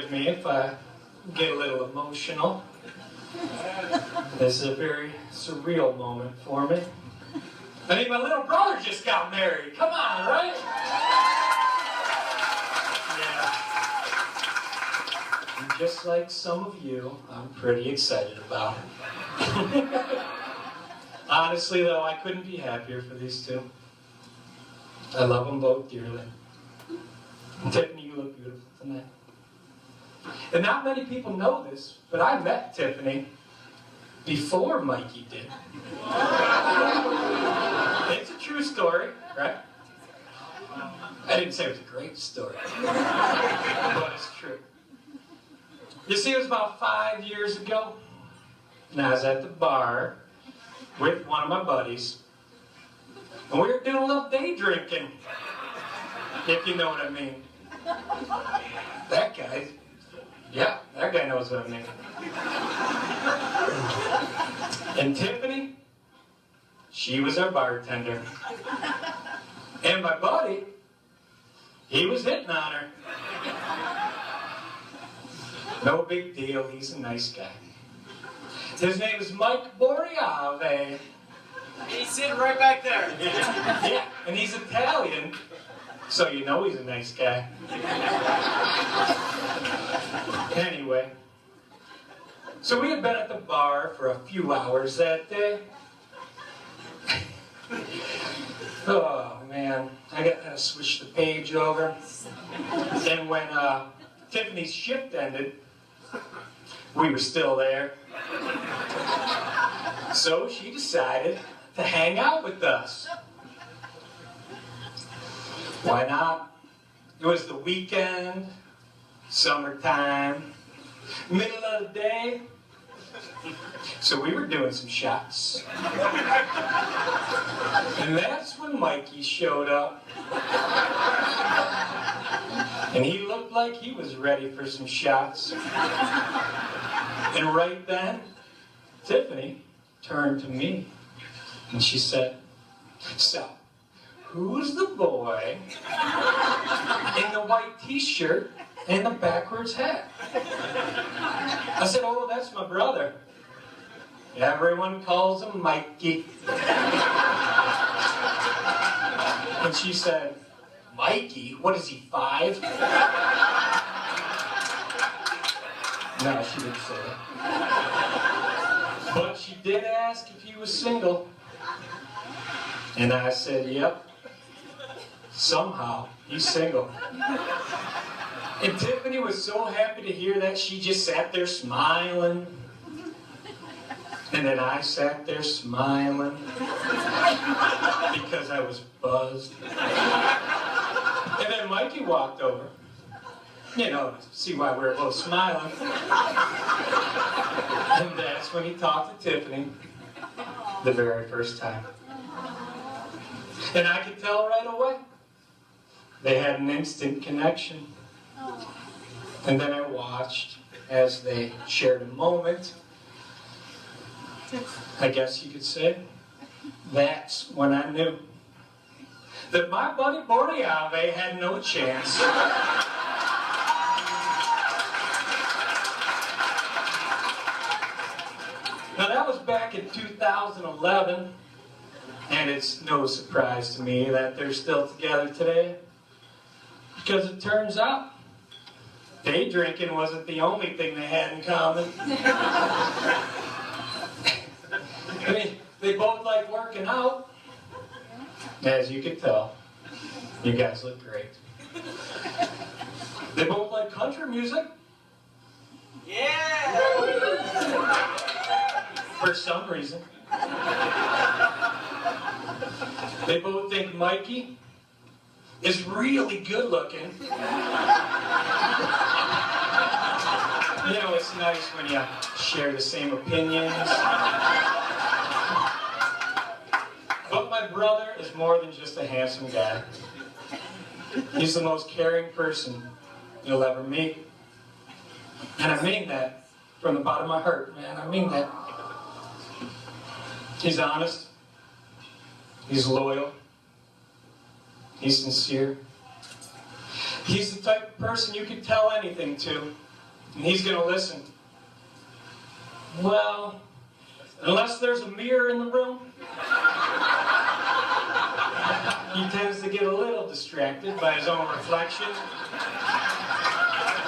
forgive me if I get a little emotional. This is a very surreal moment for me. I mean, my little brother just got married. Come on, right? Yeah. And just like some of you, I'm pretty excited about it. Honestly, though, I couldn't be happier for these two. I love them both dearly. Tiffany, you look beautiful tonight. And not many people know this, but I met Tiffany before Mikey did. It's a true story, right? I didn't say it was a great story, but it's true. You see, it was about 5 years ago, and I was at the bar with one of my buddies, and we were doing a little day drinking, if you know what I mean. That guy, yeah, that guy knows what I mean. And Tiffany, she was our bartender. And my buddy, he was hitting on her. No big deal, he's a nice guy. His name is Mike Boriave. He's sitting right back there. Yeah, and he's Italian, so you know he's a nice guy. Anyway, so we had been at the bar for a few hours that day. Oh man, I gotta switch the page over. And when Tiffany's shift ended, we were still there. So she decided to hang out with us. Why not? It was the weekend, summertime, middle of the day. So we were doing some shots. And that's when Mikey showed up. And he looked like he was ready for some shots. And right then, Tiffany turned to me and she said, "So, who's the boy in the white t-shirt and the backwards hat?" I said, "Oh, that's my brother. Everyone calls him Mikey." And she said, "Mikey? What is he, 5? No, she didn't say that. But she did ask if he was single. And I said, "Yep. Somehow, he's single." And Tiffany was so happy to hear that, she just sat there smiling. And then I sat there smiling because I was buzzed. And then Mikey walked over, you know, to see why we were both smiling. And that's when he talked to Tiffany the very first time. And I could tell right away. They had an instant connection. And then I watched as they shared a moment. I guess you could say. That's when I knew that my buddy Boriave had no chance. Now that was back in 2011, and it's no surprise to me that they're still together today, because it turns out day drinking wasn't the only thing they had in common. I mean, they both like working out. As you can tell, you guys look great. They both like country music. Yeah! For some reason. They both think Mikey is really good looking. You know, it's nice when you share the same opinions. But my brother is more than just a handsome guy. He's the most caring person you'll ever meet. And I mean that from the bottom of my heart, man. I mean that. He's honest. He's loyal. He's sincere. He's the type of person you could tell anything to, And he's going to listen. Well, unless there's a mirror in the room, he tends to get a little distracted by his own reflection.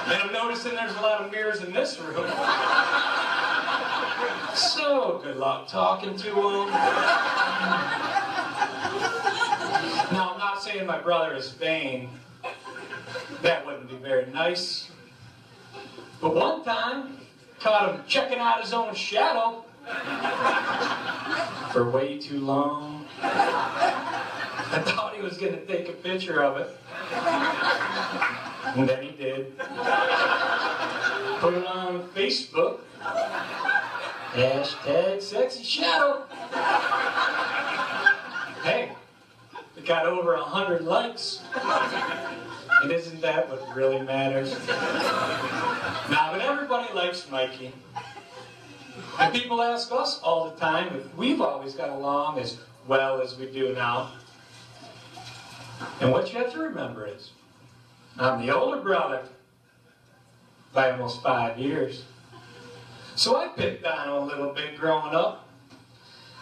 And I'm noticing there's a lot of mirrors in this room. So, good luck talking to him. Now, I'm not saying my brother is vain. That wouldn't be very nice. But one time, caught him checking out his own shadow for way too long. I thought he was going to take a picture of it. And then he did. Put it on Facebook. Hashtag sexy shadow. Hey, it got over 100 likes. And isn't that what really matters? Now, but everybody likes Mikey. And people ask us all the time if we've always got along as well as we do now. And what you have to remember is, I'm the older brother by almost 5 years. So I picked on him a little bit growing up.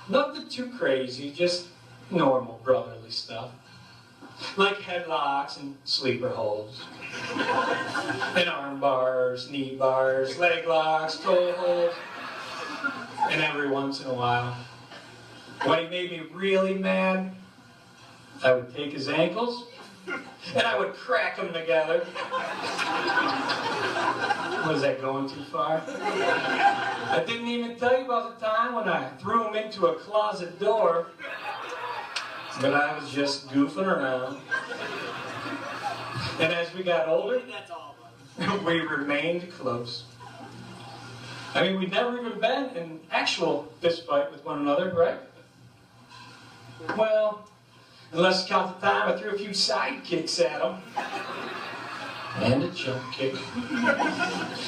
Nothing too crazy, just normal brotherly stuff. Like headlocks and sleeper holds. And arm bars, knee bars, leg locks, toe holds. And every once in a while, when he made me really mad, I would take his ankles and I would crack them together. Was that going too far? I didn't even tell you about the time when I threw him into a closet door. But I was just goofing around. And as we got older, we remained close. I mean, we'd never even been in an actual fist fight with one another, right? Well, unless you count the time I threw a few side kicks at him. And a jump kick.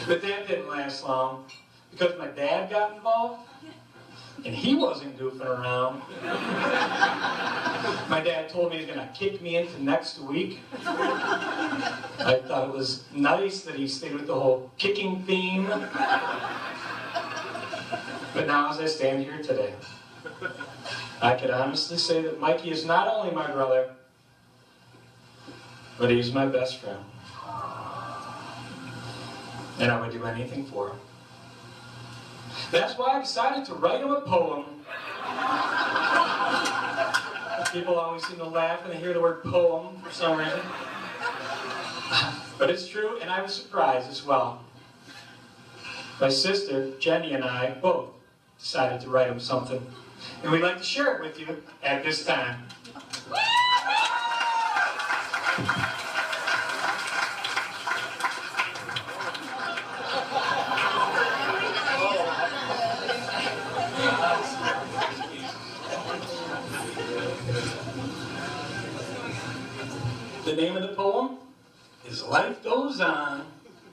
But that didn't last long, because my dad got involved, and he wasn't goofing around. My dad told me he was going to kick me into next week. I thought it was nice that he stayed with the whole kicking theme. But now as I stand here today, I can honestly say that Mikey is not only my brother, but he's my best friend. And I would do anything for him. That's why I decided to write him a poem. People always seem to laugh when they hear the word poem for some reason. But it's true, and I was surprised as well. My sister, Jenny, and I both decided to write him something. And we'd like to share it with you at this time. The name of the poem is Life Goes On.